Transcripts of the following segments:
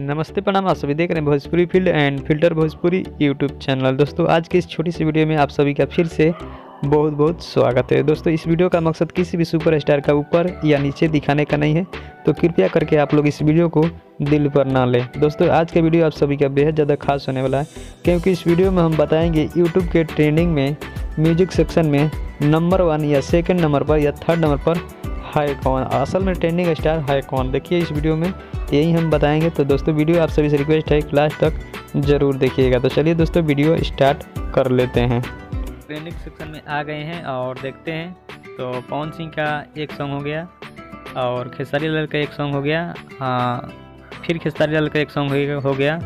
नमस्ते प्रणाम। आप सभी देख रहे हैं Bhojpuri field and filter Bhojpuri YouTube channel. दोस्तों आज की इस छोटी सी वीडियो में आप सभी का फिर से बहुत बहुत स्वागत है। दोस्तों इस वीडियो का मकसद किसी भी सुपरस्टार का ऊपर या नीचे दिखाने का नहीं है, तो कृपया करके आप लोग इस वीडियो को दिल पर ना लें। दोस्तों आज का वीडियो आप सभी का बेहद ज़्यादा खास होने वाला है, क्योंकि इस वीडियो में हम बताएंगे यूट्यूब के ट्रेंडिंग में म्यूजिक सेक्शन में नंबर 1 या सेकेंड नंबर पर या थर्ड नंबर पर है कौन, असल में ट्रेंडिंग स्टार है कौन। देखिए इस वीडियो में यही हम बताएंगे। तो दोस्तों वीडियो आप सभी से रिक्वेस्ट है कि लास्ट तक ज़रूर देखिएगा। तो चलिए दोस्तों वीडियो स्टार्ट कर लेते हैं। ट्रेंडिंग सेक्शन में आ गए हैं और देखते हैं। तो पवन सिंह का एक सॉन्ग हो गया और खेसारी लाल का एक सॉन्ग हो गया। हाँ, फिर खेसारी लाल का एक सॉन्ग हो गया।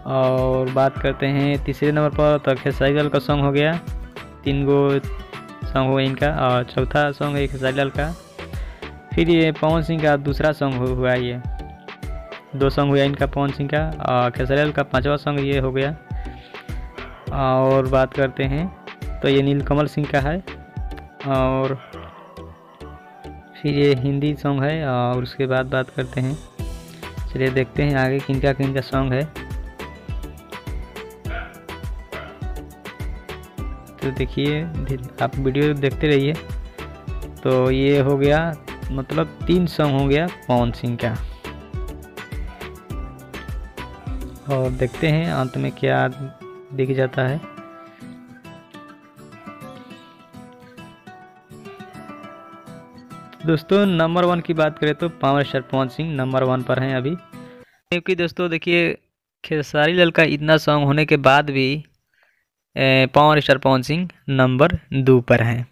और बात करते हैं तीसरे नंबर पर, तो खेसारी लाल का सॉन्ग हो गया। 3 गो सॉन्ग हुआ इनका और चौथा सॉन्ग है खेसारी लाल का। फिर ये पवन सिंह का दूसरा सॉन्ग हुआ, ये 2 सॉन्ग हुआ इनका पवन सिंह का। और खेसारी लाल का 5वां सॉन्ग ये हो गया। और बात करते हैं तो ये नीलकमल सिंह का है। और फिर ये हिंदी सॉन्ग है। और उसके बाद बात करते हैं, चलिए देखते हैं आगे किनका सॉन्ग है। तो देखिए आप वीडियो देखते रहिए। तो ये हो गया, मतलब 3 सॉन्ग हो गया पवन सिंह का। और देखते हैं अंत में क्या दिख जाता है। दोस्तों नंबर 1 की बात करें तो power star Pawan Singh number 1 पर हैं अभी। क्योंकि दोस्तों देखिए खेसारी लाल का इतना सॉन्ग होने के बाद भी power star Pawan Singh number 2 पर हैं।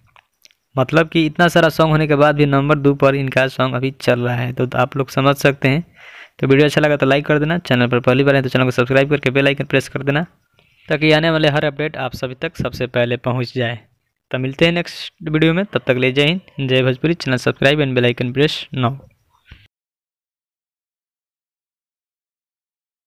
मतलब कि इतना सारा सॉन्ग होने के बाद भी नंबर 2 पर इनका सॉन्ग अभी चल रहा है। तो आप लोग समझ सकते हैं। तो वीडियो अच्छा लगा तो लाइक कर देना। चैनल पर पहली बार है तो चैनल को सब्सक्राइब करके बेल आइकन प्रेस कर देना, ताकि आने वाले हर अपडेट आप सभी तक सबसे पहले पहुंच जाए। तो मिलते हैं नेक्स्ट वीडियो में, तब तक ले जय हिंद, जय Bhojpuri. Channel subscribe and bell icon press now.